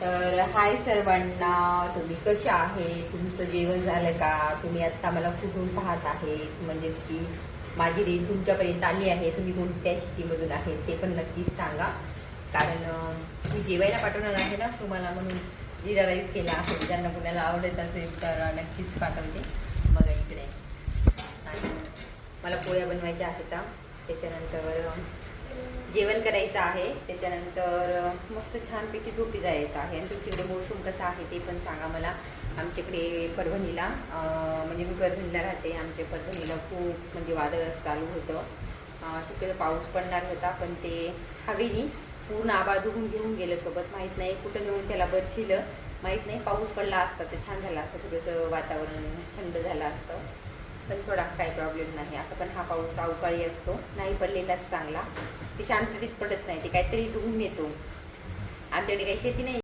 तर हाय सर्वांना, तुम्ही कशा आहे? तुमचं जेवण झालं का? तुम्ही आत्ता मला कुठून पाहत आहे? म्हणजेच की माझी रील तुमच्यापर्यंत आली आहे. तुम्ही कोणत्या सिटीमधून आहे ते पण नक्कीच सांगा. कारण मी जेवायला पाठवणार आहे ना तुम्हाला, म्हणून जिरा राईस केला आहे. ज्यांना कुणाला आवडत असेल तर नक्कीच पाठवते. बघा इकडे, आणि मला पोळ्या बनवायच्या आहेत. त्याच्यानंतर जेवण करायचं आहे. त्याच्यानंतर मस्त छानपैकी झोपी जायचं आहे. आणि तुमच्याकडे मोसम कसा आहे ते पण सांगा मला. आमच्याकडे परभणीला, म्हणजे मी परभणीला राहते. आमच्या परभणीला खूप म्हणजे वादळ चालू होतं. शक्यतो पाऊस पडणार होता, पण ते हवेनी पूर्ण आबाळ धुवून घेऊन गेलं सोबत. माहीत नाही कुठं नेऊन त्याला बरशिलं, माहीत नाही. पाऊस पडला असता तर छान झालं असतं, थोडंसं वातावरण थंड झालं असतं. पण सोडा, काही प्रॉब्लेम नाही. असं पण हा पाऊस अवकाळी असतो, नाही पडलेलाच चांगला. ते शांततेत पडत नाही, ते काहीतरी धुवून येतो. आमच्याकडे काही शेती नाही.